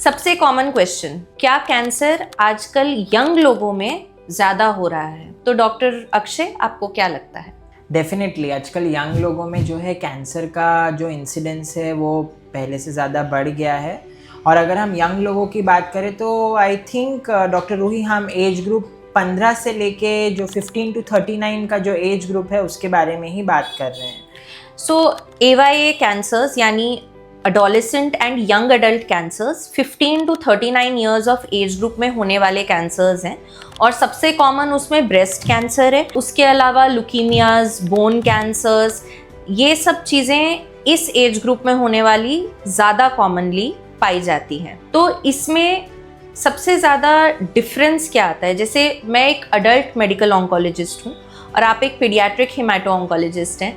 सबसे common question, क्या cancer आजकल यंग लोगों में ज़्यादा हो रहा है? तो डॉक्टर अक्षय, आपको क्या लगता है? डेफिनेटली आजकल यंग लोगों में जो है कैंसर का जो इंसिडेंस है वो पहले से ज़्यादा बढ़ गया है। और अगर हम यंग लोगों की बात करें तो आई थिंक डॉक्टर रूही, हम एज ग्रुप 15 से लेके जो 15 to 39 का जो एज ग्रुप है उसके बारे में ही बात कर रहे हैं। सो AYA कैंसर्स यानी adolescent and young adult cancers 15 to 39 years of age group में होने वाले कैंसर्स हैं और सबसे कॉमन उसमें ब्रेस्ट कैंसर है। उसके अलावा लुकीमियाज, बोन कैंसर्स, ये सब चीज़ें इस एज ग्रुप में होने वाली ज़्यादा कॉमनली पाई जाती हैं। तो इसमें सबसे ज़्यादा डिफरेंस क्या आता है? जैसे मैं एक अडल्ट मेडिकल ऑन्कोलॉजिस्ट हूँ और आप एक पीडियाट्रिक हिमेटो ऑन्कोलॉजिस्ट हैं,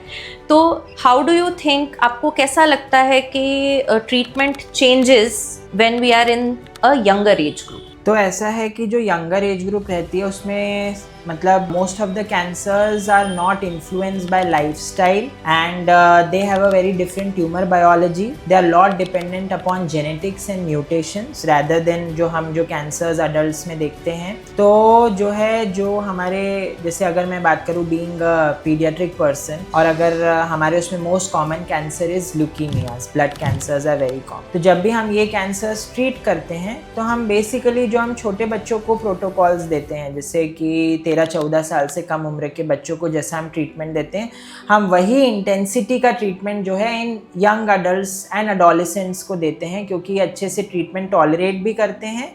तो हाउ डू यू थिंक, आपको कैसा लगता है कि treatment changes when we are in a younger age group? तो ऐसा है कि जो यंगर एज ग्रुप रहती है उसमें मतलब most of the cancers are not influenced by lifestyle and they have a very different tumour biology. They are lot dependent upon genetics and mutations rather than जो कैंसर्स अडल्ट्स में देखते हैं। तो जो है जो हमारे, जैसे अगर मैं बात करूँ बीइंग अ पीडियाट्रिक पर्सन, और अगर हमारे उसमें most common cancer is leukaemias, blood cancers are very common. तो जब भी हम ये कैंसर्स ट्रीट करते हैं तो हम बेसिकली जो हम छोटे बच्चों को प्रोटोकॉल्स देते हैं, जैसे कि 13-14 साल से कम उम्र के बच्चों को जैसा हम ट्रीटमेंट देते हैं, हम वही इंटेंसिटी का ट्रीटमेंट जो है इन यंग अडल्ट्स एंड एडोलेसेंट्स को देते हैं, क्योंकि ये अच्छे से ट्रीटमेंट टॉलरेट भी करते हैं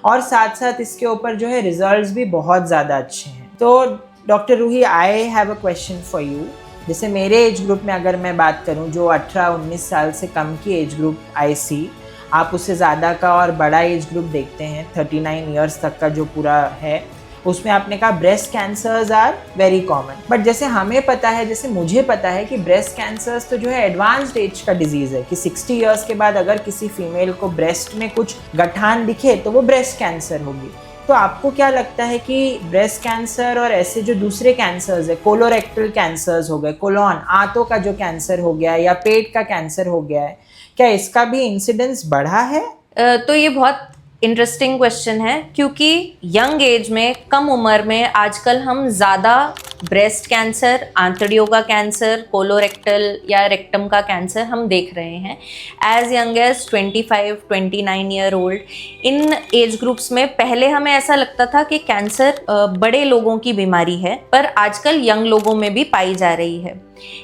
और साथ साथ इसके ऊपर जो है रिजल्ट्स भी बहुत ज़्यादा अच्छे हैं। तो doctor Ruhi, I have a question for you. जैसे मेरे एज ग्रुप में अगर मैं बात करूँ, जो 18-19 साल से कम की एज ग्रुप आई सी, आप उससे ज़्यादा का और बड़ा एज ग्रुप देखते हैं 39 ईयर्स तक का जो पूरा है, उसमें आपने कहा breast cancers are very common. But जैसे हमें पता है, जैसे मुझे पता है कि ब्रेस्ट कैंसर्स तो जो है एडवांस्ड एज का डिजीज़ है, कि 60 ईयर्स के बाद अगर किसी फीमेल को ब्रेस्ट में कुछ गठान दिखे तो वो ब्रेस्ट कैंसर होगी। तो आपको क्या लगता है कि ब्रेस्ट कैंसर और ऐसे जो दूसरे कैंसर्स है, कोलोरेक्टल कैंसर्स हो गए, कोलोन, आंतों का जो कैंसर हो गया या पेट का कैंसर हो गया है, क्या इसका भी इंसिडेंस बढ़ा है? तो ये बहुत इंटरेस्टिंग क्वेश्चन है, क्योंकि यंग एज में, कम उम्र में आजकल हम ज़्यादा ब्रेस्ट कैंसर, आंतड़ियों का कैंसर, कोलोरेक्टल या रेक्टम का कैंसर हम देख रहे हैं as young age 25-29 year old. इन एज ग्रुप्स में पहले हमें ऐसा लगता था कि कैंसर बड़े लोगों की बीमारी है, पर आजकल यंग लोगों में भी पाई जा रही है।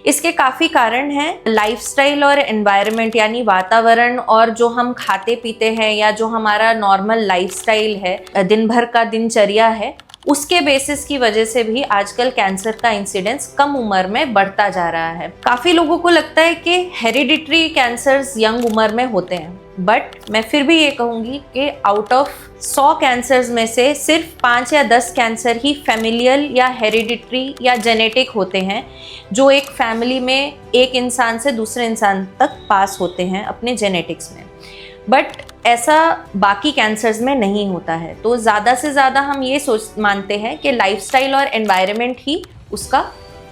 इसके काफ़ी कारण हैं। लाइफस्टाइल और एनवायरनमेंट यानी वातावरण और जो हम खाते पीते हैं या जो हमारा नॉर्मल लाइफस्टाइल है, दिन भर का दिनचर्या है, उसके बेसिस की वजह से भी आजकल कैंसर का इंसिडेंस कम उम्र में बढ़ता जा रहा है। काफ़ी लोगों को लगता है कि हेरिडिटरी कैंसर्स यंग उम्र में होते हैं, बट मैं फिर भी ये कहूँगी कि आउट ऑफ 100 कैंसर्स में से सिर्फ 5 या 10 कैंसर ही फैमिलियल या हेरिडिटरी या जेनेटिक होते हैं, जो एक फैमिली में एक इंसान से दूसरे इंसान तक पास होते हैं अपने जेनेटिक्स में। बट ऐसा बाकी कैंसर्स में नहीं होता है। तो ज़्यादा से ज़्यादा हम ये मानते हैं कि लाइफस्टाइल और एनवायरनमेंट ही उसका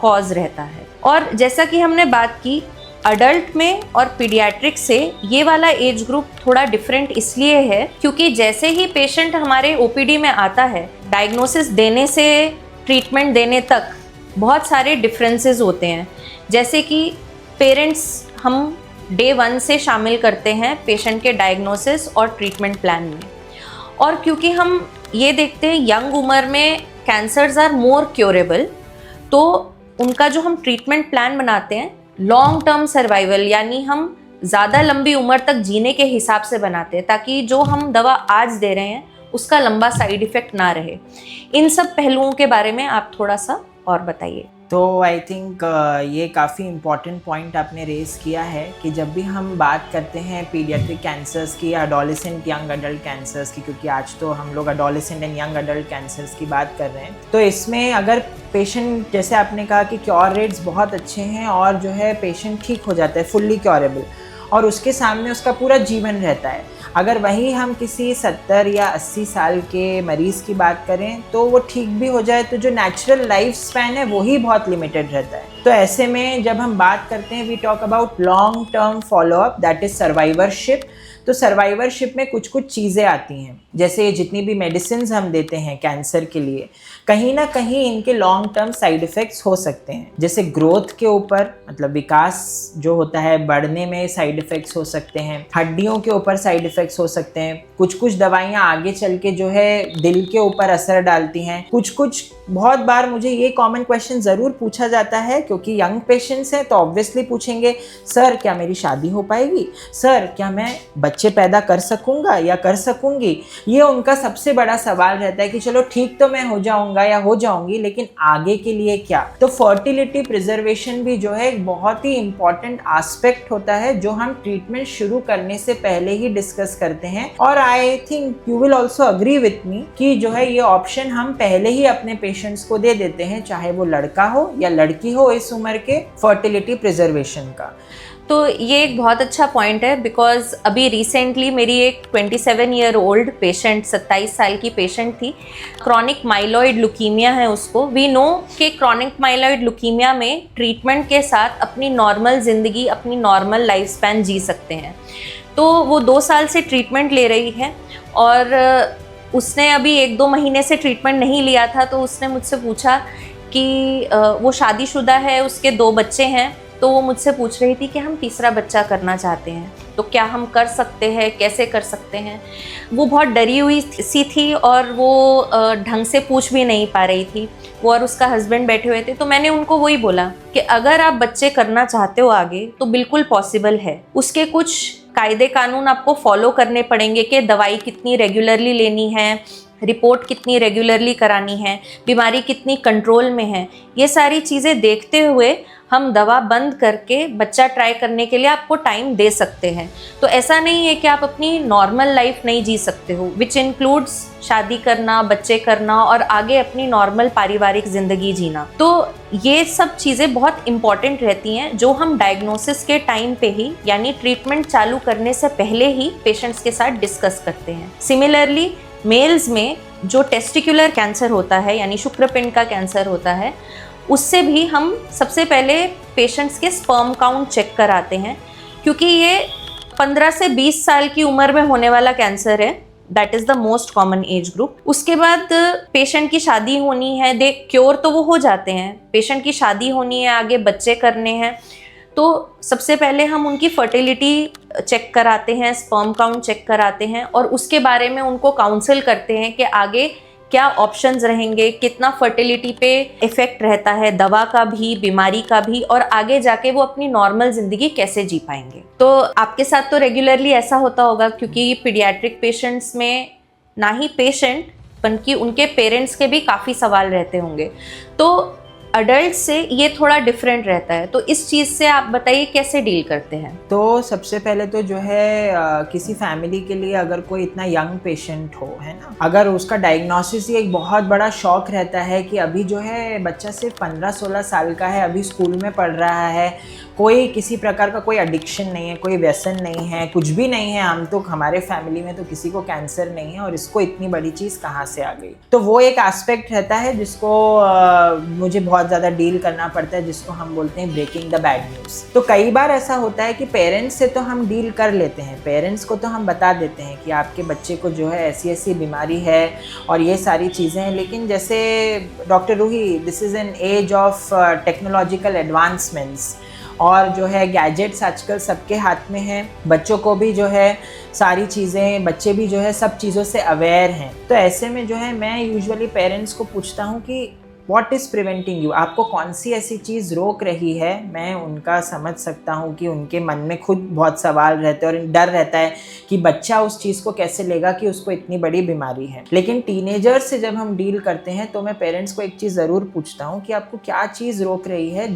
कॉज रहता है। और जैसा कि हमने बात की, अडल्ट में और पीडियाट्रिक से ये वाला एज ग्रुप थोड़ा डिफरेंट इसलिए है क्योंकि जैसे ही पेशेंट हमारे OPD में आता है, डायग्नोसिस देने से ट्रीटमेंट देने तक बहुत सारे डिफरेंसेस होते हैं। जैसे कि पेरेंट्स हम डे 1 से शामिल करते हैं पेशेंट के डायग्नोसिस और ट्रीटमेंट प्लान में, और क्योंकि हम ये देखते हैं यंग उम्र में कैंसर्स आर मोर क्योरेबल, तो उनका जो हम ट्रीटमेंट प्लान बनाते हैं लॉन्ग टर्म सर्वाइवल यानी हम ज़्यादा लंबी उम्र तक जीने के हिसाब से बनाते हैं, ताकि जो हम दवा आज दे रहे हैं उसका लंबा साइड इफ़ेक्ट ना रहे। इन सब पहलुओं के बारे में आप थोड़ा सा और बताइए। तो आई थिंक ये काफ़ी इम्पॉर्टेंट पॉइंट आपने रेज़ किया है कि जब भी हम बात करते हैं पीडियाट्रिक कैंसर्स की या एडोलेसेंट यंग अडल्ट कैंसर्स की, क्योंकि आज तो हम लोग adolescent and young adult cancers की बात कर रहे हैं, तो इसमें अगर पेशेंट, जैसे आपने कहा कि क्योर रेट्स बहुत अच्छे हैं और जो है पेशेंट ठीक हो जाता है, फुल्ली क्योरेबल, और उसके सामने उसका पूरा जीवन रहता है। अगर वही हम किसी 70 या 80 साल के मरीज़ की बात करें तो वो ठीक भी हो जाए तो जो नेचुरल लाइफ स्पैन है वही बहुत लिमिटेड रहता है। तो ऐसे में जब हम बात करते हैं, we talk about long term follow up, that is survivorship. तो सर्वाइवरशिप में कुछ कुछ चीज़ें आती हैं, जैसे जितनी भी मेडिसिन हम देते हैं कैंसर के लिए, कहीं ना कहीं इनके लॉन्ग टर्म साइड इफ़ेक्ट्स हो सकते हैं। जैसे ग्रोथ के ऊपर, मतलब विकास जो होता है बढ़ने में साइड इफ़ेक्ट्स हो सकते हैं, हड्डियों के ऊपर साइड इफ़ेक्ट्स हो सकते हैं, कुछ कुछ दवाइयाँ आगे चल के जो है दिल के ऊपर असर डालती हैं, कुछ कुछ। बहुत बार मुझे ये कॉमन क्वेश्चन ज़रूर पूछा जाता है, क्योंकि यंग पेशेंट्स हैं तो ऑब्वियसली पूछेंगे, सर क्या मेरी शादी हो पाएगी, सर क्या मैं बच्चे पैदा कर सकूंगा या कर सकूंगी। ये उनका सबसे बड़ा सवाल रहता है कि चलो ठीक तो मैं हो जाऊंगा या हो जाऊंगी, लेकिन आगे के लिए क्या। तो फर्टिलिटी प्रिजर्वेशन भी जो है एक बहुत ही इंपॉर्टेंट एस्पेक्ट होता है, जो हम ट्रीटमेंट शुरू करने से पहले ही डिस्कस करते हैं। और I think you will also agree with me कि जो है ये ऑप्शन हम पहले ही अपने पेशेंट्स को दे देते हैं, चाहे वो लड़का हो या लड़की हो, इस उम्र के फर्टिलिटी प्रिजर्वेशन का। तो ये एक बहुत अच्छा पॉइंट है, बिकॉज अभी रिसेंटली मेरी एक 27 ईयर ओल्ड पेशेंट, 27 साल की पेशेंट थी, क्रॉनिक माइलॉइड लुकीमिया है उसको। वी नो कि क्रॉनिक माइलॉइड लुकीमिया में ट्रीटमेंट के साथ अपनी नॉर्मल ज़िंदगी, अपनी नॉर्मल लाइफ स्पैन जी सकते हैं। तो वो 2 साल से ट्रीटमेंट ले रही है, और उसने अभी 1-2 महीने से ट्रीटमेंट नहीं लिया था। तो उसने मुझसे पूछा कि वो शादीशुदा है, उसके 2 बच्चे हैं, तो वो मुझसे पूछ रही थी कि हम तीसरा बच्चा करना चाहते हैं, तो क्या हम कर सकते हैं, कैसे कर सकते हैं। वो बहुत डरी हुई सी थी और वो ढंग से पूछ भी नहीं पा रही थी। वो और उसका हस्बैंड बैठे हुए थे। तो मैंने उनको वही बोला कि अगर आप बच्चे करना चाहते हो आगे, तो बिल्कुल पॉसिबल है। उसके कुछ कायदे कानून आपको फॉलो करने पड़ेंगे कि दवाई कितनी रेगुलरली लेनी है, रिपोर्ट कितनी रेगुलरली करानी है, बीमारी कितनी कंट्रोल में है। ये सारी चीज़ें देखते हुए हम दवा बंद करके बच्चा ट्राई करने के लिए आपको टाइम दे सकते हैं। तो ऐसा नहीं है कि आप अपनी नॉर्मल लाइफ नहीं जी सकते हो, विच इंक्लूड्स शादी करना, बच्चे करना और आगे अपनी नॉर्मल पारिवारिक ज़िंदगी जीना। तो ये सब चीज़ें बहुत इंपॉर्टेंट रहती हैं, जो हम डायग्नोसिस के टाइम पे ही, यानी ट्रीटमेंट चालू करने से पहले ही पेशेंट्स के साथ डिस्कस करते हैं। सिमिलरली मेल्स में जो टेस्टिकुलर कैंसर होता है, यानी शुक्रपिंड का कैंसर होता है, उससे भी हम सबसे पहले पेशेंट्स के स्पर्म काउंट चेक कराते हैं, क्योंकि ये 15 से 20 साल की उम्र में होने वाला कैंसर है। That is the most common age group. उसके बाद पेशेंट की शादी होनी है, दे क्योर तो वो हो जाते हैं, पेशेंट की शादी होनी है, आगे बच्चे करने हैं, तो सबसे पहले हम उनकी फर्टिलिटी चेक कराते हैं, स्पर्म काउंट चेक कराते हैं, और उसके बारे में उनको काउंसल करते हैं कि आगे क्या ऑप्शंस रहेंगे, कितना फर्टिलिटी पे इफ़ेक्ट रहता है, दवा का भी, बीमारी का भी, और आगे जाके वो अपनी नॉर्मल ज़िंदगी कैसे जी पाएंगे। तो आपके साथ तो रेगुलरली ऐसा होता होगा, क्योंकि पीडियाट्रिक पेशेंट्स में ना ही पेशेंट बल्कि उनके पेरेंट्स के भी काफ़ी सवाल रहते होंगे। तो अडल्ट से ये थोड़ा डिफरेंट रहता है। तो इस चीज़ से आप बताइए कैसे डील करते हैं। तो सबसे पहले तो जो है किसी फैमिली के लिए अगर कोई इतना यंग पेशेंट हो, है ना, अगर उसका डायग्नोसिस ही एक बहुत बड़ा शॉक रहता है कि अभी जो है बच्चा सिर्फ 15-16 साल का है, अभी स्कूल में पढ़ रहा है, कोई किसी प्रकार का कोई एडिक्शन नहीं है, कोई व्यसन नहीं है, कुछ भी नहीं है, हम तो हमारे फैमिली में तो किसी को कैंसर नहीं है, और इसको इतनी बड़ी चीज़ कहाँ से आ गई। तो वो एक एस्पेक्ट रहता है जिसको मुझे बहुत ज़्यादा डील करना पड़ता है, जिसको हम बोलते हैं ब्रेकिंग द बैड न्यूज़। तो कई बार ऐसा होता है कि पेरेंट्स से तो हम डील कर लेते हैं, पेरेंट्स को तो हम बता देते हैं कि आपके बच्चे को जो है ऐसी ऐसी बीमारी है और ये सारी चीज़ें हैं, लेकिन जैसे doctor Ruhi, this is an age of technological advancements, और जो है गैजेट्स आजकल सबके हाथ में हैं, बच्चों को भी जो है सारी चीज़ें, बच्चे भी जो है सब चीज़ों से अवेयर हैं। तो ऐसे में जो है मैं यूजुअली पेरेंट्स को पूछता हूँ कि व्हाट इज़ प्रिवेंटिंग यू, आपको कौन सी ऐसी चीज़ रोक रही है। मैं उनका समझ सकता हूँ कि उनके मन में खुद बहुत सवाल रहते हैं और डर रहता है कि बच्चा उस चीज़ को कैसे लेगा कि उसको इतनी बड़ी बीमारी है। लेकिन टीनेजर्स से जब हम डील करते हैं तो मैं पेरेंट्स को एक चीज़ ज़रूर पूछता हूँ कि आपको क्या चीज़ रोक रही है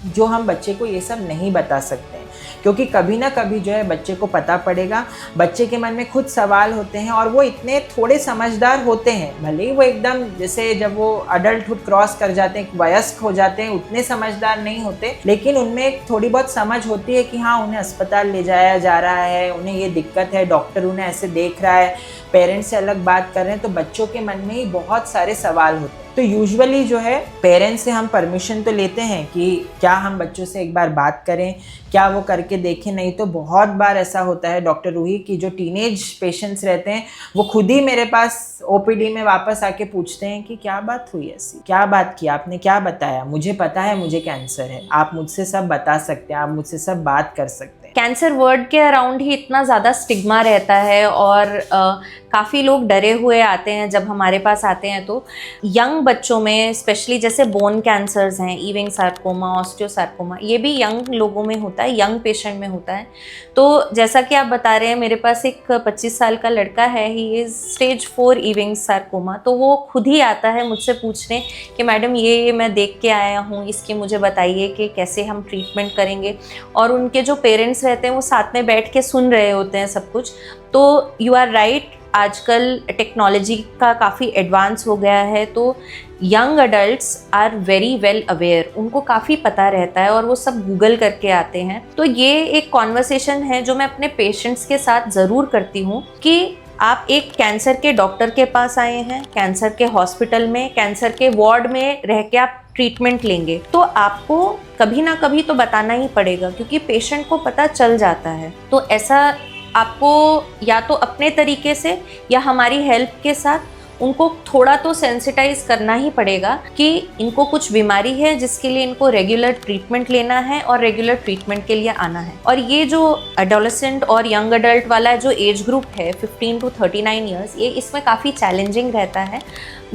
जो हम बच्चे को ये सब नहीं बता सकते हैं, क्योंकि कभी ना कभी जो है बच्चे को पता पड़ेगा। बच्चे के मन में खुद सवाल होते हैं और वो इतने थोड़े समझदार होते हैं, भले ही वो एकदम जैसे जब वो अडल्टहुड क्रॉस कर जाते हैं, वयस्क हो जाते हैं, उतने समझदार नहीं होते, लेकिन उनमें एक थोड़ी बहुत समझ होती है कि हाँ उन्हें अस्पताल ले जाया जा रहा है, उन्हें ये दिक्कत है, डॉक्टर उन्हें ऐसे देख रहा है, पेरेंट्स से अलग बात कर रहे हैं। तो बच्चों के मन में ही बहुत सारे सवाल होते हैं। तो यूजुअली जो है पेरेंट्स से हम परमिशन तो लेते हैं कि क्या हम बच्चों से एक बार बात करें, क्या वो करके देखें। नहीं तो बहुत बार ऐसा होता है डॉक्टर रूही कि जो टीनेज पेशेंट्स रहते हैं वो खुद ही मेरे पास ओपीडी में वापस आके पूछते हैं कि क्या बात हुई ऐसी, क्या बात की आपने, क्या बताया, मुझे पता है मुझे कैंसर है, आप मुझसे सब बता सकते हैं, आप मुझसे सब बात कर सकते हैं। कैंसर वर्ड के अराउंड ही इतना ज़्यादा स्टिग्मा रहता है और काफ़ी लोग डरे हुए आते हैं जब हमारे पास आते हैं। तो यंग बच्चों में स्पेशली जैसे बोन कैंसर्स हैं, ईविंग सार्कोमा, ऑस्टियोसार्कोमा, ये भी यंग लोगों में होता है, यंग पेशेंट में होता है। तो जैसा कि आप बता रहे हैं, मेरे पास एक 25 साल का लड़का है, ही इज़ स्टेज 4 ईविंग सार्कोमा। तो वो खुद ही आता है मुझसे पूछने कि मैडम ये मैं देख के आया हूँ, इसकी मुझे बताइए कि कैसे हम ट्रीटमेंट करेंगे। और उनके जो पेरेंट्स रहते हैं वो साथ में बैठ के सुन रहे होते हैं सब कुछ। तो यू आर राइट, आजकल टेक्नोलॉजी का काफ़ी एडवांस हो गया है, तो young adults are very well aware, उनको काफ़ी पता रहता है और वो सब गूगल करके आते हैं। तो ये एक कॉन्वर्सेशन है जो मैं अपने पेशेंट्स के साथ ज़रूर करती हूँ कि आप एक कैंसर के डॉक्टर के पास आए हैं, कैंसर के हॉस्पिटल में, कैंसर के वार्ड में रह के आप ट्रीटमेंट लेंगे, तो आपको कभी ना कभी तो बताना ही पड़ेगा, क्योंकि पेशेंट को पता चल जाता है। तो ऐसा आपको या तो अपने तरीके से या हमारी हेल्प के साथ उनको थोड़ा तो सेंसिटाइज करना ही पड़ेगा कि इनको कुछ बीमारी है जिसके लिए इनको रेगुलर ट्रीटमेंट लेना है और रेगुलर ट्रीटमेंट के लिए आना है। और ये जो एडोलेसेंट और यंग अडल्ट वाला जो एज ग्रुप है 15 to 39 ईयर्स, ये इसमें काफ़ी चैलेंजिंग रहता है,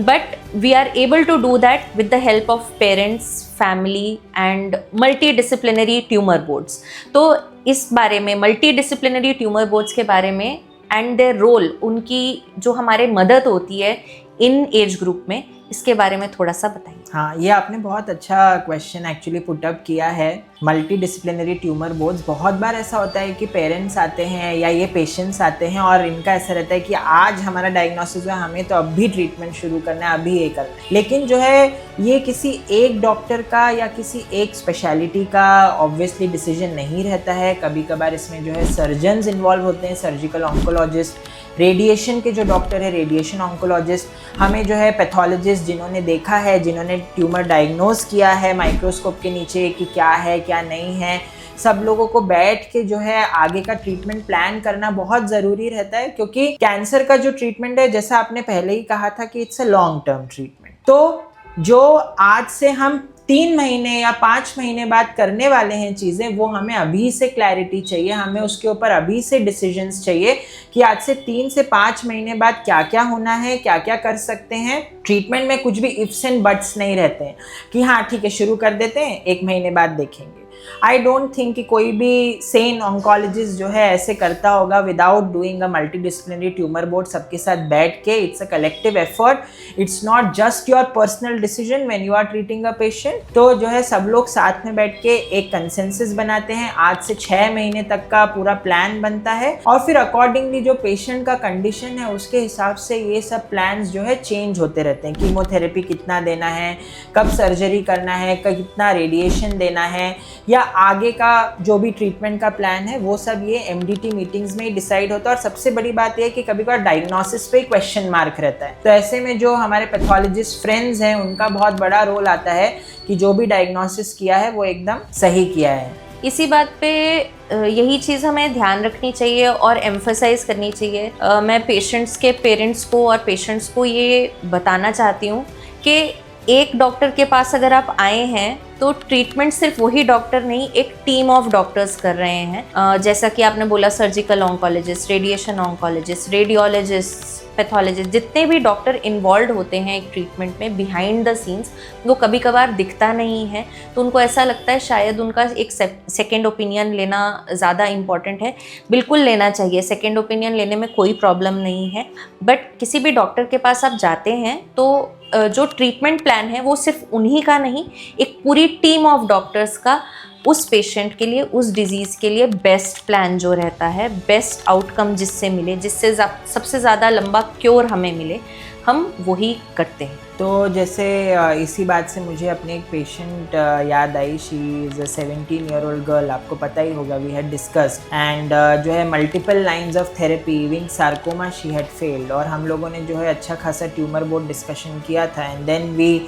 but we are able to do that with the help of parents, family and multidisciplinary tumour boards. तो इस बारे में, मल्टी डिसिप्लिनरी ट्यूमर बोर्ड्स के बारे में एंड देयर रोल, उनकी जो हमारे मदद होती है इन एज ग्रुप में, इसके बारे में थोड़ा सा बताइए। हाँ, ये आपने बहुत अच्छा क्वेश्चन एक्चुअली पुट अप किया है। मल्टी डिसिप्लिनरी ट्यूमर बोर्ड्स, बहुत बार ऐसा होता है कि पेरेंट्स आते हैं या ये पेशेंट्स आते हैं और इनका ऐसा रहता है कि आज हमारा डायग्नोसिस हुआ, हमें तो अभी ट्रीटमेंट शुरू करना है, अभी ये करना है। लेकिन जो है ये किसी एक डॉक्टर का या किसी एक स्पेशलिटी का ऑब्वियसली डिसीजन नहीं रहता है। कभी कभार इसमें जो है सर्जन्स इन्वॉल्व होते हैं, सर्जिकल ऑन्कोलॉजिस्ट, रेडिएशन के जो डॉक्टर है रेडिएशन ऑन्कोलॉजिस्ट, हमें जो है पैथोलॉजिस्ट जिन्होंने देखा है, जिन्होंने ट्यूमर डायग्नोज किया है माइक्रोस्कोप के नीचे कि क्या है क्या नहीं है, सब लोगों को बैठ के जो है आगे का ट्रीटमेंट प्लान करना बहुत ज़रूरी रहता है। क्योंकि कैंसर का जो ट्रीटमेंट है, जैसा आपने पहले ही कहा था कि it's a long term treatment, तो जो आज से हम 3 महीने या 5 महीने बाद करने वाले हैं चीज़ें, वो हमें अभी से क्लैरिटी चाहिए, हमें उसके ऊपर अभी से डिसीजंस चाहिए कि आज से 3 से 5 महीने बाद क्या क्या होना है, क्या क्या कर सकते हैं। ट्रीटमेंट में कुछ भी इफ्स एंड बट्स नहीं रहते हैं कि हाँ ठीक है शुरू कर देते हैं, 1 महीने बाद देखेंगे। आई डोंट थिंक कि कोई भी सेन ऑन्कोलॉजिस्ट जो है ऐसे करता होगा without doing a multidisciplinary tumour board, सबके साथ बैठ के। It's a collective effort, it's not just your personal decision when you are treating a patient. तो जो है सब लोग साथ में बैठ के एक कंसेंसस बनाते हैं, आज से 6 महीने तक का पूरा प्लान बनता है और फिर अकॉर्डिंगली जो पेशेंट का कंडीशन है उसके हिसाब से ये सब प्लान्स जो है चेंज होते रहते हैं। कीमोथेरेपी कितना देना है, कब सर्जरी करना है, कितना रेडिएशन देना है, या आगे का जो भी ट्रीटमेंट का प्लान है, वो सब ये MDT मीटिंग्स में ही डिसाइड होता है। और सबसे बड़ी बात ये है कि कभी कभार डायग्नोसिस पे क्वेश्चन मार्क रहता है, तो ऐसे में जो हमारे पैथोलॉजिस्ट फ्रेंड्स हैं उनका बहुत बड़ा रोल आता है कि जो भी डायग्नोसिस किया है वो एकदम सही किया है। इसी बात पे यही चीज़ हमें ध्यान रखनी चाहिए और एम्फसाइज करनी चाहिए। मैं पेशेंट्स के पेरेंट्स को और पेशेंट्स को ये बताना चाहती हूँ कि एक डॉक्टर के पास अगर आप आए हैं तो ट्रीटमेंट सिर्फ वही डॉक्टर नहीं, एक टीम ऑफ डॉक्टर्स कर रहे हैं। जैसा कि आपने बोला, surgical oncologist, radiation oncologist, radiologist, pathologist, जितने भी डॉक्टर इन्वॉल्व होते हैं एक ट्रीटमेंट में बिहाइंड द सीन्स, वो कभी कभार दिखता नहीं है, तो उनको ऐसा लगता है शायद उनका एक सेकेंड ओपिनियन लेना ज़्यादा इम्पॉर्टेंट है। बिल्कुल लेना चाहिए, सेकेंड ओपिनियन लेने में कोई प्रॉब्लम नहीं है। बट किसी भी डॉक्टर के पास आप जाते हैं तो जो ट्रीटमेंट प्लान है वो सिर्फ उन्हीं का नहीं, एक पूरी टीम ऑफ डॉक्टर्स का उस पेशेंट के लिए, उस डिज़ीज़ के लिए बेस्ट प्लान जो रहता है, बेस्ट आउटकम जिससे मिले, जिससे सबसे ज़्यादा लंबा क्योर हमें मिले, हम वही करते हैं। तो जैसे इसी बात से मुझे अपने एक पेशेंट याद आई। She is a 17-year-old girl, आपको पता ही होगा, वी हैड डिस्कस्ड, एंड जो है multiple lines of therapy, even sarcoma she had failed, और हम लोगों ने जो है अच्छा खासा ट्यूमर बोर्ड डिस्कशन किया था, and then we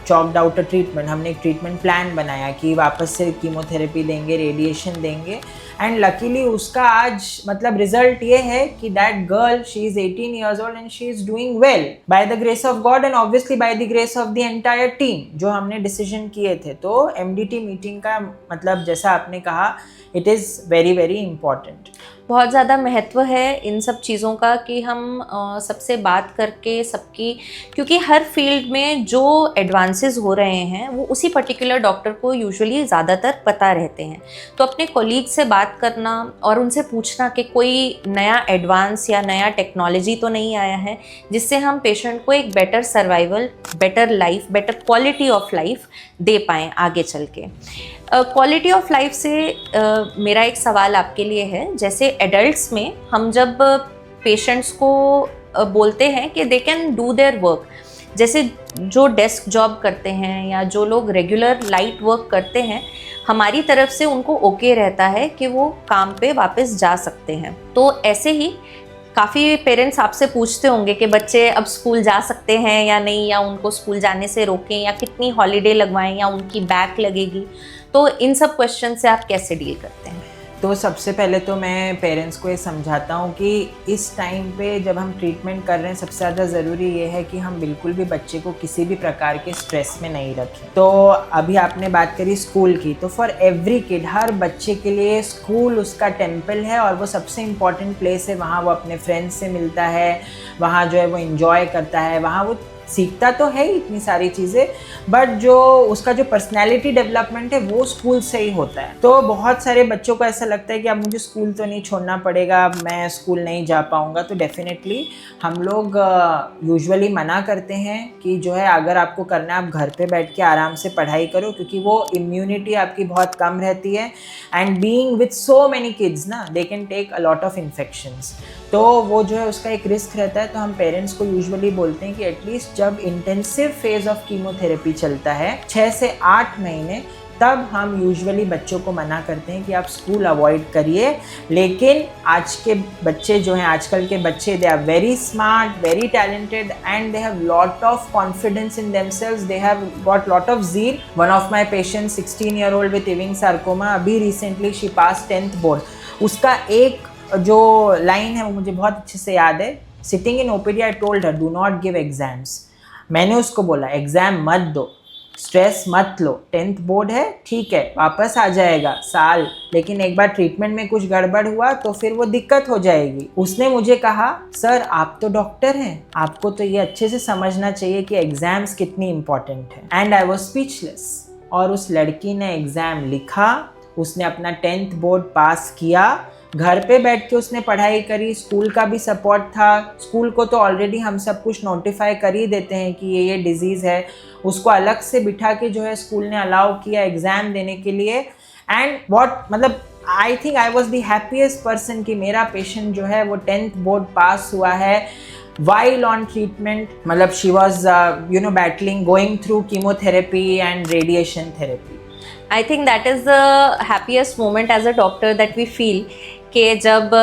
chalked out a treatment. हमने एक ट्रीटमेंट प्लान बनाया कि वापस से कीमोथेरेपी देंगे, रेडिएशन देंगे, एंड लकीली उसका आज मतलब रिजल्ट ये है कि that girl, she is 18 years old and she is doing well by the grace of God and obviously by the grace of the entire team जो हमने डिसीजन किए थे। तो MDT मीटिंग का मतलब जैसा आपने कहा, it is very very important. बहुत ज़्यादा महत्व है इन सब चीज़ों का कि हम सबसे बात करके सबकी, क्योंकि हर फील्ड में जो एडवांसेस हो रहे हैं वो उसी पर्टिकुलर डॉक्टर को यूजुअली ज़्यादातर पता रहते हैं। तो अपने कोलीग से बात करना और उनसे पूछना कि कोई नया एडवांस या नया टेक्नोलॉजी तो नहीं आया है जिससे हम पेशेंट को एक better survival, better life, better quality of life दे पाएँ आगे चल के। क्वालिटी ऑफ लाइफ से मेरा एक सवाल आपके लिए है, जैसे एडल्ट्स में हम जब पेशेंट्स को बोलते हैं कि they can do their work, जैसे जो डेस्क जॉब करते हैं या जो लोग रेगुलर लाइट वर्क करते हैं, हमारी तरफ से उनको ओके रहता है कि वो काम पे वापस जा सकते हैं। तो ऐसे ही काफ़ी पेरेंट्स आपसे पूछते होंगे कि बच्चे अब स्कूल जा सकते हैं या नहीं, या उनको स्कूल जाने से रोकें, या कितनी हॉलीडे लगवाएं, या उनकी बैक लगेगी। तो इन सब क्वेश्चन से आप कैसे डील करते हैं? तो सबसे पहले तो मैं पेरेंट्स को ये समझाता हूँ कि इस टाइम पे जब हम ट्रीटमेंट कर रहे हैं, सबसे ज़्यादा ज़रूरी ये है कि हम बिल्कुल भी बच्चे को किसी भी प्रकार के स्ट्रेस में नहीं रखें। तो अभी आपने बात करी स्कूल की, तो फॉर एवरी किड, हर बच्चे के लिए स्कूल उसका टेम्पल है और वो सबसे इम्पॉर्टेंट प्लेस है। वहाँ वो अपने फ्रेंड्स से मिलता है, वहाँ जो है वो इन्जॉय करता है, वहाँ वो सीखता तो है ही इतनी सारी चीज़ें, बट जो उसका जो पर्सनैलिटी डेवलपमेंट है वो स्कूल से ही होता है। तो बहुत सारे बच्चों को ऐसा लगता है कि अब मुझे स्कूल तो नहीं छोड़ना पड़ेगा, मैं स्कूल नहीं जा पाऊँगा। तो डेफिनेटली हम लोग यूजुअली मना करते हैं कि जो है अगर आपको करना है आप घर पे बैठ के आराम से पढ़ाई करो, क्योंकि वो इम्यूनिटी आपकी बहुत कम रहती है, and being with so many kids ना, they can take a lot of infections. तो वो जो है उसका एक रिस्क रहता है। तो हम पेरेंट्स को यूजुअली बोलते हैं कि एटलीस्ट जब इंटेंसिव फेज ऑफ कीमोथेरेपी चलता है 6 से 8 महीने, तब हम यूजुअली बच्चों को मना करते हैं कि आप स्कूल अवॉइड करिए। लेकिन आज के बच्चे जो हैं, आजकल के बच्चे, they are very smart, very talented, and they have lot of confidence in themselves, they have got lot of zeal. One of my patient 16-year-old with Ewing sarcoma, अभी recently she pass 10th board. उसका एक जो line है वो मुझे बहुत अच्छे से याद है। Sitting in OPD I told her, do not give exams. मैंने उसको बोला एग्जाम मत दो, स्ट्रेस मत लो, 10th बोर्ड है, ठीक है, वापस आ जाएगा साल, लेकिन एक बार ट्रीटमेंट में कुछ गड़बड़ हुआ तो फिर वो दिक्कत हो जाएगी। उसने मुझे कहा, सर आप तो डॉक्टर हैं, आपको तो ये अच्छे से समझना चाहिए कि एग्जाम्स कितनी इंपॉर्टेंट है। And I was speechless. और उस लड़की ने एग्जाम लिखा, उसने अपना 10th बोर्ड पास किया, घर पे बैठ के उसने पढ़ाई करी, स्कूल का भी सपोर्ट था। स्कूल को तो ऑलरेडी हम सब कुछ नोटिफाई कर ही देते हैं कि ये डिजीज़ है, उसको अलग से बिठा के जो है स्कूल ने अलाउ किया एग्ज़ाम देने के लिए। एंड व्हाट मतलब I think I was the happiest person कि मेरा पेशेंट जो है वो 10th बोर्ड पास हुआ है while on treatment। मतलब she was battling, going through chemotherapy and radiation therapy। I think that is the happiest moment as a doctor that we feel कि जब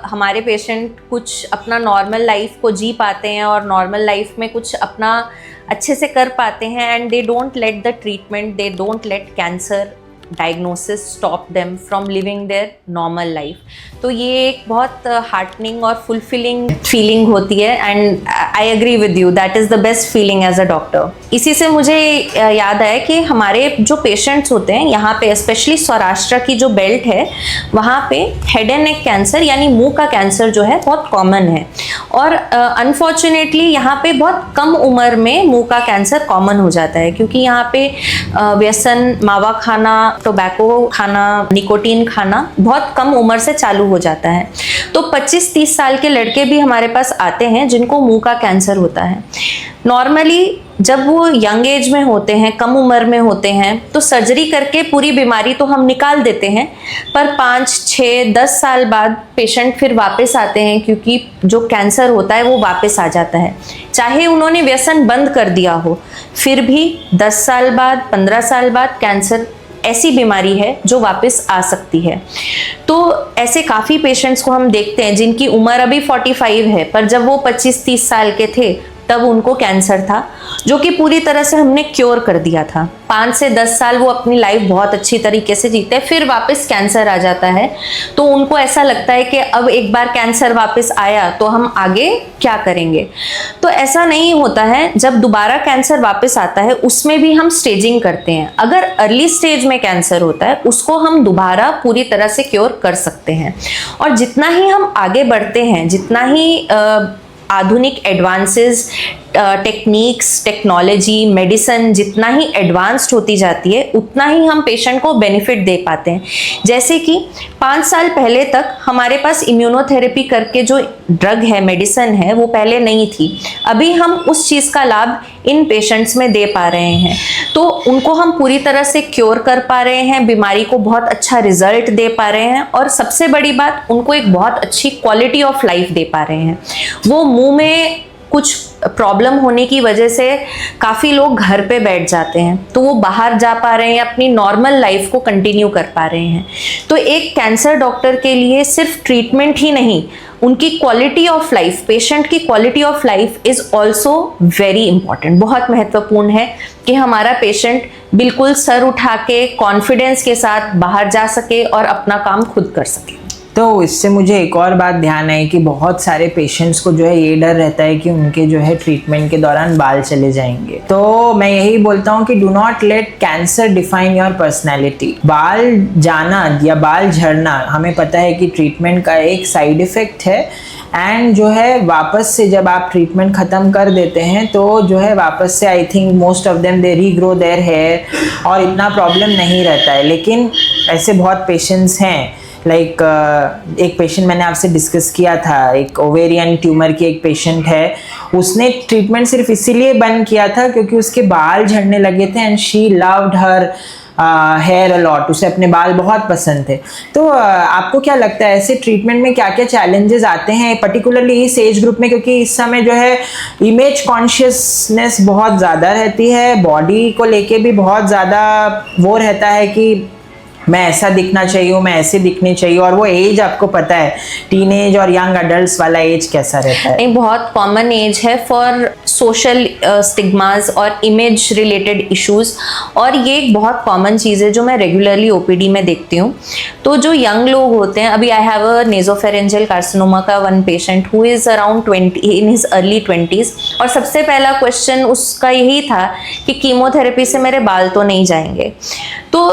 हमारे पेशेंट कुछ अपना नॉर्मल लाइफ को जी पाते हैं और नॉर्मल लाइफ में कुछ अपना अच्छे से कर पाते हैं, and they don't let the treatment, they don't let cancer diagnosis stop them from living there normal life. तो ये एक बहुत हार्टनिंग और फुलफिलिंग फीलिंग होती है, and I agree with you, that is the best feeling as a doctor. इसी से मुझे याद आया कि हमारे जो पेशेंट्स होते हैं यहाँ पे, स्पेशली सौराष्ट्र की जो बेल्ट है, वहाँ पे हेड एंड नेक कैंसर यानी मुंह का कैंसर जो है बहुत कॉमन है, और अनफॉर्चुनेटली यहाँ पे बहुत कम उम्र में मुंह का कैंसर कॉमन हो जाता है, क्योंकि यहाँ पे व्यसन, मावा खाना, टोबैको खाना, निकोटीन खाना बहुत कम उम्र से चालू हो जाता है। तो 25-30 साल के लड़के भी हमारे पास आते हैं जिनको मुंह का कैंसर होता है। नॉर्मली जब वो यंग एज में होते हैं, कम उम्र में होते हैं, तो सर्जरी करके पूरी बीमारी तो हम निकाल देते हैं, पर 5, 6, 10 साल बाद पेशेंट फिर वापस आते हैं, क्योंकि जो कैंसर होता है वो वापस आ जाता है। चाहे उन्होंने व्यसन बंद कर दिया हो, फिर भी 10 साल बाद, 15 साल बाद कैंसर ऐसी बीमारी है जो वापस आ सकती है। तो ऐसे काफ़ी पेशेंट्स को हम देखते हैं जिनकी उम्र अभी 45 है, पर जब वो 25-30 साल के थे तब उनको कैंसर था, जो कि पूरी तरह से हमने क्योर कर दिया था। 5 से 10 साल वो अपनी लाइफ बहुत अच्छी तरीके से जीते हैं, फिर वापस कैंसर आ जाता है, तो उनको ऐसा लगता है कि अब एक बार कैंसर वापस आया तो हम आगे क्या करेंगे। तो ऐसा नहीं होता है। जब दोबारा कैंसर वापस आता है उसमें भी हम स्टेजिंग करते हैं। अगर अर्ली स्टेज में कैंसर होता है उसको हम दोबारा पूरी तरह से क्योर कर सकते हैं। और जितना ही हम आगे बढ़ते हैं, जितना ही आधुनिक एडवांसेस, टेक्निक्स, टेक्नोलॉजी, मेडिसिन जितना ही एडवांस्ड होती जाती है, उतना ही हम पेशेंट को बेनिफिट दे पाते हैं। जैसे कि 5 साल पहले तक हमारे पास इम्यूनोथेरेपी करके जो ड्रग है, मेडिसिन है, वो पहले नहीं थी। अभी हम उस चीज़ का लाभ इन पेशेंट्स में दे पा रहे हैं, तो उनको हम पूरी तरह से क्योर कर पा रहे हैं, बीमारी को बहुत अच्छा रिजल्ट दे पा रहे हैं, और सबसे बड़ी बात, उनको एक बहुत अच्छी क्वालिटी ऑफ लाइफ दे पा रहे हैं। वो मुंह में कुछ प्रॉब्लम होने की वजह से काफ़ी लोग घर पे बैठ जाते हैं, तो वो बाहर जा पा रहे हैं, अपनी नॉर्मल लाइफ को कंटिन्यू कर पा रहे हैं। तो एक कैंसर डॉक्टर के लिए सिर्फ ट्रीटमेंट ही नहीं, उनकी क्वालिटी ऑफ लाइफ, पेशेंट की quality of life is also very important. बहुत महत्वपूर्ण है कि हमारा पेशेंट बिल्कुल सर उठा के कॉन्फिडेंस के साथ बाहर जा सके और अपना काम खुद कर सके। तो इससे मुझे एक और बात ध्यान आई कि बहुत सारे पेशेंट्स को जो है ये डर रहता है कि उनके जो है ट्रीटमेंट के दौरान बाल चले जाएंगे। तो मैं यही बोलता हूँ कि do not let cancer define your personality. बाल जाना या बाल झड़ना हमें पता है कि ट्रीटमेंट का एक साइड इफ़ेक्ट है, एंड जो है वापस से जब आप ट्रीटमेंट ख़त्म कर देते हैं तो जो है वापस से I think most of them they regrow their hair और इतना प्रॉब्लम नहीं रहता है। लेकिन ऐसे बहुत पेशेंट्स हैं, लाइक एक पेशेंट मैंने आपसे डिस्कस किया था, एक ओवेरियन ट्यूमर की एक पेशेंट है, उसने ट्रीटमेंट सिर्फ इसीलिए बंद किया था क्योंकि उसके बाल झड़ने लगे थे, and she loved her hair a lot. उसे अपने बाल बहुत पसंद थे। तो आपको क्या लगता है ऐसे ट्रीटमेंट में क्या क्या चैलेंजेस आते हैं, पर्टिकुलरली इस एज ग्रुप में, क्योंकि इस समय जो है इमेज कॉन्शियसनेस बहुत ज़्यादा रहती है, बॉडी को लेके भी बहुत ज़्यादा वो रहता है कि मैं ऐसा दिखना चाहिए, मैं ऐसे दिखनी चाहिए, और वो एज आपको पता है टीनेज और यंग अडल्ट्स वाला एज कैसा रहता है। एक बहुत कॉमन एज है फॉर सोशल स्टिग्मास और इमेज रिलेटेड इश्यूज, और ये एक बहुत कॉमन चीज़ है जो मैं रेगुलरली ओपीडी में देखती हूँ। तो जो यंग लोग होते हैं, अभी I have a nasopharyngeal carcinoma का one patient who is around 20 in his early 20s, और सबसे पहला क्वेश्चन उसका यही था कि कीमोथेरेपी से मेरे बाल तो नहीं जाएंगे। तो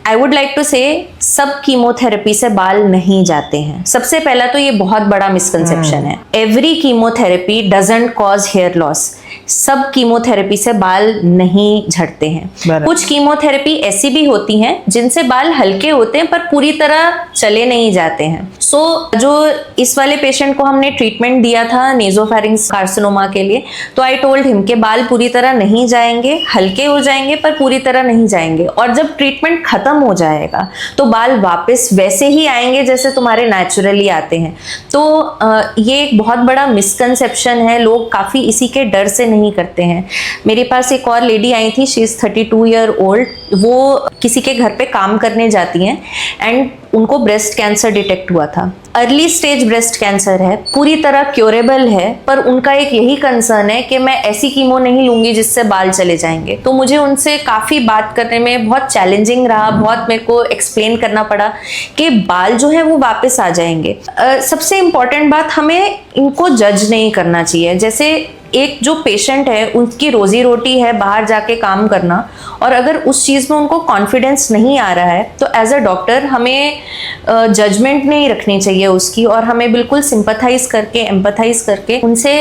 आई वुड लाइक टू से सब कीमोथेरेपी से बाल नहीं जाते हैं। सबसे पहला तो ये बहुत बड़ा मिसकंसेप्शन है। Every chemotherapy doesn't cause hair loss. सब कीमोथेरेपी से बाल नहीं झड़ते हैं। कुछ कीमोथेरेपी ऐसी भी होती हैं जिनसे बाल हल्के होते हैं पर पूरी तरह चले नहीं जाते हैं। जो इस वाले पेशेंट को हमने ट्रीटमेंट दिया था नेजोफेरिंक्स कार्सिनोमा के लिए, तो आई टोल्ड हिम के बाल पूरी तरह नहीं जाएंगे, हल्के हो जाएंगे पर पूरी तरह नहीं जाएंगे, और जब ट्रीटमेंट खत्म हो जाएगा तो बाल वापस वैसे ही आएंगे जैसे तुम्हारे नेचुरली आते हैं। तो ये एक बहुत बड़ा मिसकंसेप्शन है, लोग काफ़ी इसी के डर से नहीं करते हैं। मेरे पास एक और लेडी आई थी, शी इज़ 32 ईयर ओल्ड। वो किसी के घर पे काम करने जाती हैं एंड उनको ब्रेस्ट कैंसर डिटेक्ट हुआ था। अर्ली स्टेज ब्रेस्ट कैंसर है, पूरी तरह क्योरेबल है, पर उनका एक यही कंसर्न है कि मैं ऐसी कीमो नहीं लूँगी जिससे बाल चले जाएंगे। तो मुझे उनसे काफ़ी बात करने में बहुत चैलेंजिंग रहा, बहुत मेरे को एक्सप्लेन करना पड़ा कि बाल जो है वो वापस आ जाएंगे। सबसे इम्पॉर्टेंट बात, हमें इनको जज नहीं करना चाहिए। जैसे एक जो पेशेंट है उनकी रोजी रोटी है बाहर जाके काम करना, और अगर उस चीज़ में उनको कॉन्फिडेंस नहीं आ रहा है तो एज अ डॉक्टर हमें जजमेंट नहीं रखनी चाहिए उसकी, और हमें बिल्कुल सिंपथाइज करके, एम्पथाइज करके उनसे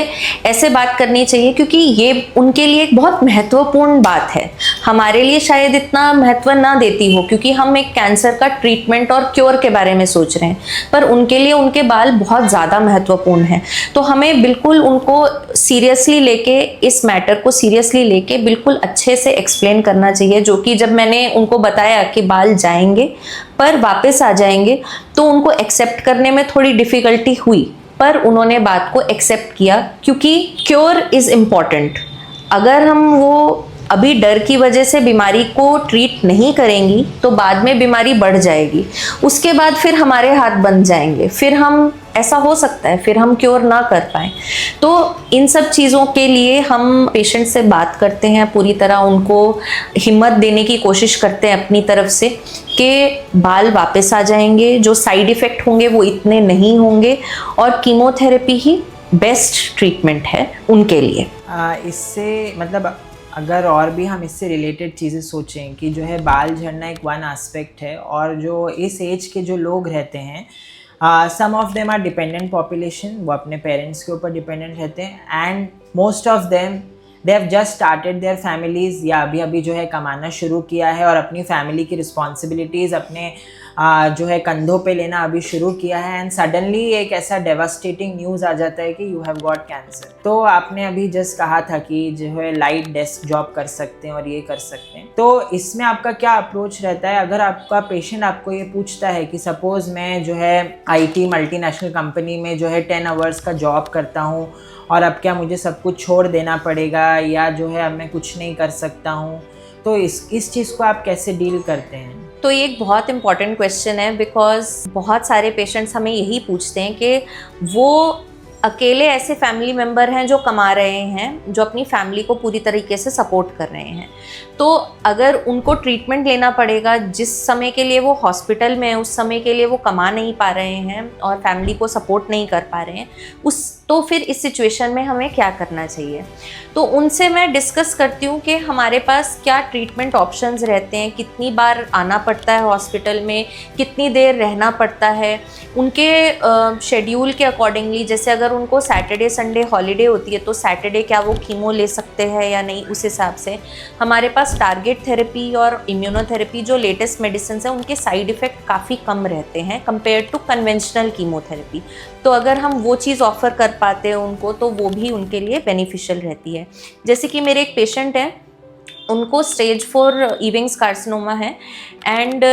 ऐसे बात करनी चाहिए, क्योंकि ये उनके लिए एक बहुत महत्वपूर्ण बात है। हमारे लिए शायद इतना महत्व ना देती हो, क्योंकि हम एक कैंसर का ट्रीटमेंट और क्योर के बारे में सोच रहे हैं, पर उनके लिए उनके बाल बहुत ज़्यादा महत्वपूर्ण हैं। तो हमें बिल्कुल उनको सीरियसली लेके, इस मैटर को सीरियसली लेके बिल्कुल अच्छे से एक्सप्लेन करना चाहिए। जो कि जब मैंने उनको बताया कि बाल जाएंगे पर वापस आ जाएंगे, तो उनको एक्सेप्ट करने में थोड़ी डिफ़िकल्टी हुई, पर उन्होंने बात को एक्सेप्ट किया, क्योंकि क्योर इज़ इम्पॉर्टेंट। अगर हम वो अभी डर की वजह से बीमारी को ट्रीट नहीं करेंगी तो बाद में बीमारी बढ़ जाएगी, उसके बाद फिर हमारे हाथ बंद जाएंगे, फिर हम, ऐसा हो सकता है फिर हम क्योर ना कर पाएँ। तो इन सब चीज़ों के लिए हम पेशेंट से बात करते हैं, पूरी तरह उनको हिम्मत देने की कोशिश करते हैं अपनी तरफ से कि बाल वापस आ जाएंगे, जो साइड इफ़ेक्ट होंगे वो इतने नहीं होंगे, और कीमोथेरेपी ही बेस्ट ट्रीटमेंट है उनके लिए। इससे मतलब अगर और भी हम इससे रिलेटेड चीज़ें सोचें कि जो है बाल झड़ना एक वन एस्पेक्ट है, और जो इस एज के जो लोग रहते हैं, some of them are dependent population, वो अपने पेरेंट्स के ऊपर डिपेंडेंट रहते हैं, and most of them they have just started their families, या अभी अभी जो है कमाना शुरू किया है और अपनी फैमिली की रिस्पॉन्सिबिलिटीज़ अपने जो है कंधों पे लेना अभी शुरू किया है, एंड सडनली एक ऐसा डेवास्टेटिंग न्यूज़ आ जाता है कि यू हैव गॉट कैंसर। तो आपने अभी जस्ट कहा था कि जो है लाइट डेस्क जॉब कर सकते हैं और ये कर सकते हैं, तो इसमें आपका क्या अप्रोच रहता है? अगर आपका पेशेंट आपको ये पूछता है कि सपोज़ मैं जो है IT मल्टीनेशनल कंपनी में जो है 10 आवर्स का जॉब करता हूँ, और अब क्या मुझे सब कुछ छोड़ देना पड़ेगा, या जो है अब मैं कुछ नहीं कर सकता हूँ, तो इस चीज़ को आप कैसे डील करते हैं? तो ये एक बहुत इंपॉर्टेंट क्वेश्चन है, बिकॉज बहुत सारे पेशेंट्स हमें यही पूछते हैं कि वो अकेले ऐसे फैमिली मेम्बर हैं जो कमा रहे हैं, जो अपनी फैमिली को पूरी तरीके से सपोर्ट कर रहे हैं, तो अगर उनको ट्रीटमेंट लेना पड़ेगा, जिस समय के लिए वो हॉस्पिटल में है उस समय के लिए वो कमा नहीं पा रहे हैं और फैमिली को सपोर्ट नहीं कर पा रहे हैं, तो फिर इस सिचुएशन में हमें क्या करना चाहिए? तो उनसे मैं डिस्कस करती हूँ कि हमारे पास क्या ट्रीटमेंट ऑप्शंस रहते हैं, कितनी बार आना पड़ता है हॉस्पिटल में, कितनी देर रहना पड़ता है, उनके शेड्यूल के अकॉर्डिंगली। जैसे अगर उनको सैटरडे संडे हॉलीडे होती है तो सैटरडे क्या वो कीमो ले सकते हैं या नहीं, उस हिसाब से हमारे पास टारगेट थेरेपी और इम्यूनोथेरेपी जो लेटेस्ट मेडिसिन है उनके साइड इफ़ेक्ट काफ़ी कम रहते हैं कंपेयर टू कन्वेंशनल कीमोथेरेपी। तो अगर हम वो चीज़ ऑफ़र कर पाते हैं उनको तो वो भी उनके लिए बेनिफिशियल रहती है। जैसे कि मेरे एक पेशेंट हैं, उनको स्टेज 4 इविंग्स कार्सिनोमा है, एंड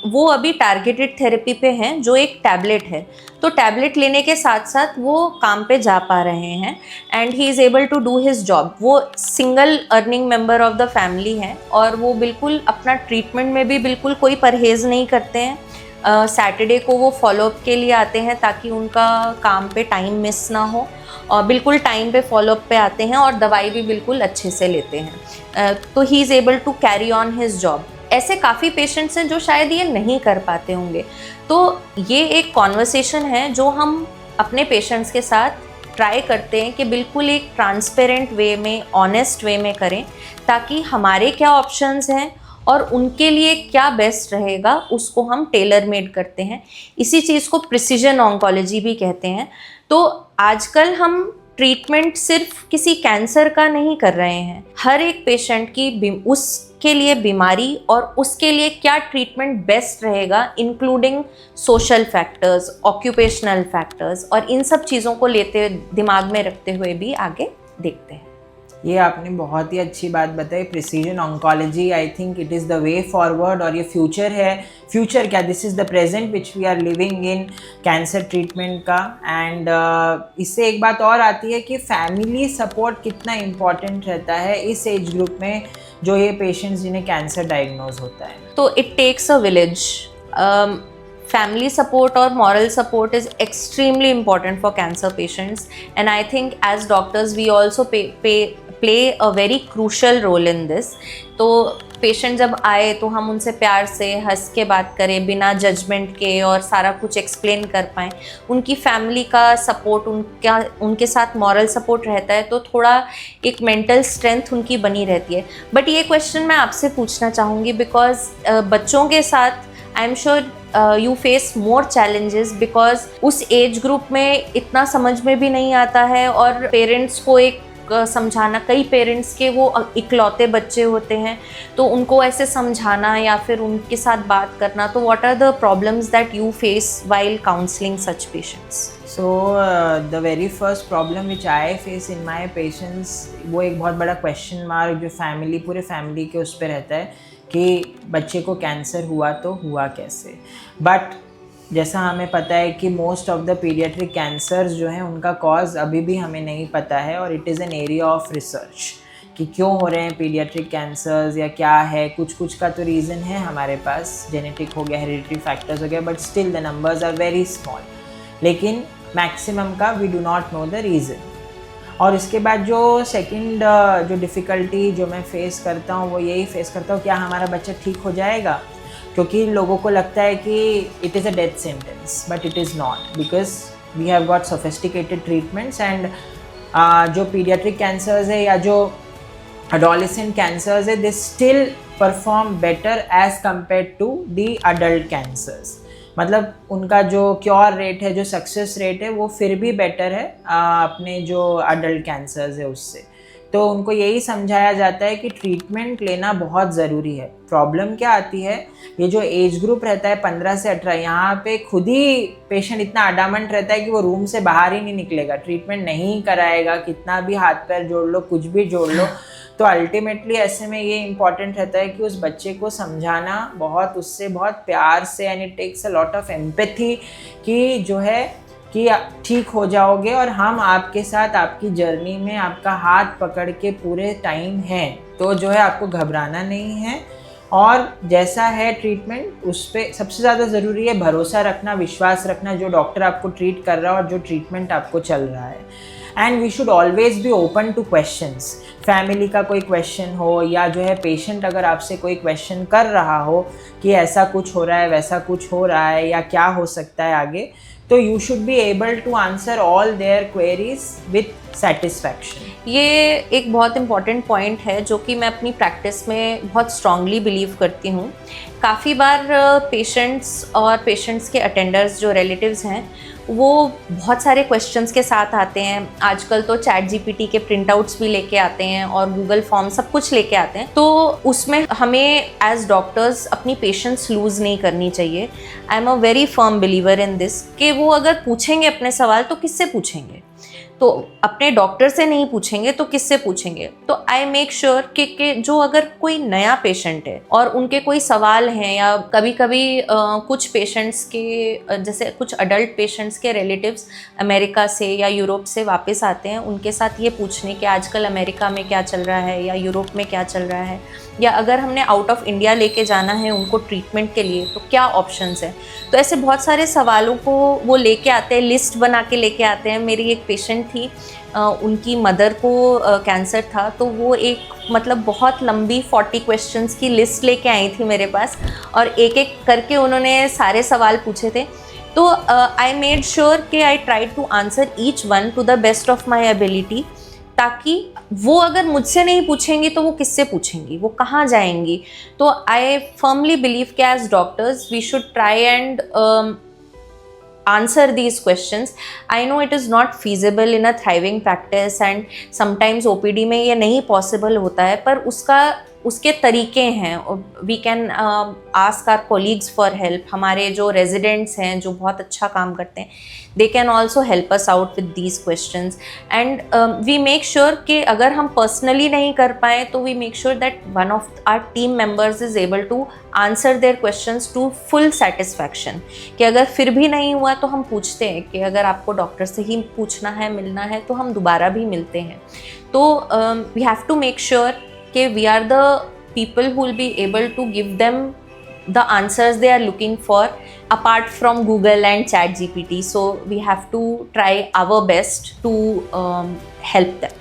वो अभी टारगेटेड थेरेपी पे हैं जो एक टैबलेट है। तो टैबलेट लेने के साथ साथ वो काम पे जा पा रहे हैं, and he is able to do his job. वो single earning member of the family हैं, और वो बिल्कुल अपना ट्रीटमेंट में भी बिल्कुल कोई परहेज़ नहीं करते हैं। सैटरडे को वो फॉलोअप के लिए आते हैं ताकि उनका काम पे टाइम मिस ना हो, और बिल्कुल टाइम पे फॉलोअप पे आते हैं और दवाई भी बिल्कुल अच्छे से लेते हैं। तो he is able to carry on his job. ऐसे काफ़ी पेशेंट्स हैं जो शायद ये नहीं कर पाते होंगे। तो ये एक कॉन्वर्सेशन है जो हम अपने पेशेंट्स के साथ ट्राई करते हैं कि बिल्कुल एक ट्रांसपेरेंट वे में, ऑनेस्ट वे में करें, ताकि हमारे क्या ऑप्शंस हैं और उनके लिए क्या बेस्ट रहेगा उसको हम टेलर मेड करते हैं। इसी चीज़ को प्रिसीजन ऑन्कोलॉजी भी कहते हैं। तो आजकल हम ट्रीटमेंट सिर्फ किसी कैंसर का नहीं कर रहे हैं, हर एक पेशेंट की उसके लिए बीमारी और उसके लिए क्या ट्रीटमेंट बेस्ट रहेगा, including social factors, occupational factors, और इन सब चीज़ों को लेते दिमाग में रखते हुए भी आगे देखते हैं। ये आपने बहुत ही अच्छी बात बताई। Precision oncology, I think it is the way forward, और ये फ्यूचर है। फ्यूचर क्या, this is the present which we are living in cancer treatment का। एंड इससे एक बात और आती है कि फैमिली सपोर्ट कितना इम्पॉर्टेंट रहता है इस एज ग्रुप में, जो ये पेशेंट्स जिन्हें कैंसर डायग्नोज होता है। तो it takes a village. Family support or moral support is extremely important for cancer patients, and I think as doctors we also play a very crucial role in this. तो patient जब आए तो हम उनसे प्यार से हंस के बात करें, बिना जजमेंट के, और सारा कुछ एक्सप्लेन कर पाएँ। उनकी फैमिली का सपोर्ट, उनके साथ मॉरल सपोर्ट रहता है तो थोड़ा एक मेंटल स्ट्रेंथ उनकी बनी रहती है। बट ये क्वेश्चन मैं आपसे पूछना चाहूँगी, बिकॉज बच्चों के साथ I am sure you face more challenges, because उस एज ग्रुप में इतना समझ में भी नहीं आता है, और पेरेंट्स को एक समझाना, कई पेरेंट्स के वो इकलौते बच्चे होते हैं, तो उनको ऐसे समझाना या फिर उनके साथ बात करना. तो what are the problems that you face while counselling such patients? So the very first problem which I face in my patients, वो एक बहुत बड़ा क्वेश्चन मार्क जो पूरे फैमिली के उस पर रहता है कि बच्चे को कैंसर हुआ तो हुआ कैसे. बट जैसा हमें पता है कि most of the paediatric cancers जो हैं उनका कॉज अभी भी हमें नहीं पता है, और it is an area of research कि क्यों हो रहे हैं पीडियाट्रिक कैंसर्स या क्या है. कुछ का तो रीज़न है हमारे पास, जेनेटिक हो गया, हेरिडिटरी फैक्टर्स हो गया, but still the numbers are very small. लेकिन मैक्सिमम का we do not know the reason. और इसके बाद जो सेकंड जो डिफ़िकल्टी जो मैं फ़ेस करता हूँ वो यही फ़ेस करता हूँ, क्या हमारा बच्चा ठीक हो जाएगा. क्योंकि लोगों को लगता है कि it is a death sentence, but it is not, because we have got sophisticated treatments. And जो पीडियाट्रिक कैंसर्स है या जो adolescent cancers है, they still perform better as compared to the adult cancers. मतलब उनका जो क्योर रेट है, जो सक्सेस रेट है, वो फिर भी बेटर है अपने जो अडल्ट कैंसर्स है उससे. तो उनको यही समझाया जाता है कि ट्रीटमेंट लेना बहुत ज़रूरी है. प्रॉब्लम क्या आती है, ये जो एज ग्रुप रहता है 15 से 18, यहाँ पे खुद ही पेशेंट इतना अडामंट रहता है कि वो रूम से बाहर ही नहीं निकलेगा, ट्रीटमेंट नहीं कराएगा, कितना भी हाथ पैर जोड़ लो, कुछ भी जोड़ लो. तो अल्टीमेटली ऐसे में ये इम्पॉर्टेंट रहता है कि उस बच्चे को समझाना उससे बहुत प्यार से, and it takes a lot of empathy कि जो है कि ठीक हो जाओगे और हम आपके साथ आपकी जर्नी में आपका हाथ पकड़ के पूरे टाइम हैं. तो जो है आपको घबराना नहीं है, और जैसा है ट्रीटमेंट उस पर सबसे ज़्यादा ज़रूरी है भरोसा रखना, विश्वास रखना जो डॉक्टर आपको ट्रीट कर रहा है और जो ट्रीटमेंट आपको चल रहा है. And we should always be open to questions. Family का कोई क्वेश्चन हो या जो है पेशेंट अगर आपसे कोई क्वेश्चन कर रहा हो कि ऐसा कुछ हो रहा है, वैसा कुछ हो रहा है, या क्या हो सकता है आगे, तो you should be able to answer all their queries with satisfaction. ये एक बहुत इम्पॉर्टेंट पॉइंट है जो कि मैं अपनी प्रैक्टिस में बहुत स्ट्रांगली बिलीव करती हूँ. काफ़ी बार पेशेंट्स और पेशेंट्स के अटेंडर्स जो रिलेटिव्स हैं वो बहुत सारे क्वेश्चंस के साथ आते हैं. आजकल तो चैट जीपीटी के प्रिंटआउट्स भी लेके आते हैं और गूगल फॉर्म सब कुछ लेके आते हैं. तो उसमें हमें एज डॉक्टर्स अपनी पेशेंस लूज़ नहीं करनी चाहिए. I am a very firm believer in this कि वो अगर पूछेंगे अपने सवाल तो किससे पूछेंगे, तो अपने डॉक्टर से नहीं पूछेंगे तो किससे पूछेंगे. तो आई मेक श्योर कि जो अगर कोई नया पेशेंट है और उनके कोई सवाल हैं, या कभी कभी कुछ पेशेंट्स के जैसे कुछ अडल्ट पेशेंट्स के रिलेटिव्स अमेरिका से या यूरोप से वापस आते हैं, उनके साथ ये पूछने कि आजकल अमेरिका में क्या चल रहा है या यूरोप में क्या चल रहा है, या अगर हमने आउट ऑफ इंडिया लेके जाना है उनको ट्रीटमेंट के लिए तो क्या ऑप्शंस हैं. तो ऐसे बहुत सारे सवालों को वो लेके आते हैं, लिस्ट बना के लेके आते हैं. मेरी एक पेशेंट थी, उनकी मदर को कैंसर था, तो वो एक मतलब बहुत लंबी 40 क्वेश्चंस की लिस्ट लेके आई थी मेरे पास, और एक एक करके उन्होंने सारे सवाल पूछे थे. तो आई मेड श्योर कि I try to answer each one to the best of my ability, ताकि वो अगर मुझसे नहीं पूछेंगी तो वो किससे पूछेंगी, वो कहाँ जाएंगी. तो आई फर्मली बिलीव कि as doctors we should try and answer these questions. I know it is not feasible in a thriving practice and sometimes OPD में ये नहीं possible होता है, पर उसके तरीके हैं. We can ask our colleagues for help. हमारे जो रेजिडेंट्स हैं जो बहुत अच्छा काम करते हैं, they can also help us out with these questions. And we make sure कि अगर हम पर्सनली नहीं कर पाए तो we make sure that one of our team members is able to answer their questions to full satisfaction. कि अगर फिर भी नहीं हुआ तो हम पूछते हैं कि अगर आपको डॉक्टर से ही पूछना है, मिलना है, तो हम दोबारा भी मिलते हैं. तो we have to make sure कि we are the people who will be able to give them the answers they are looking for apart from Google and ChatGPT. So we have to try our best to help them.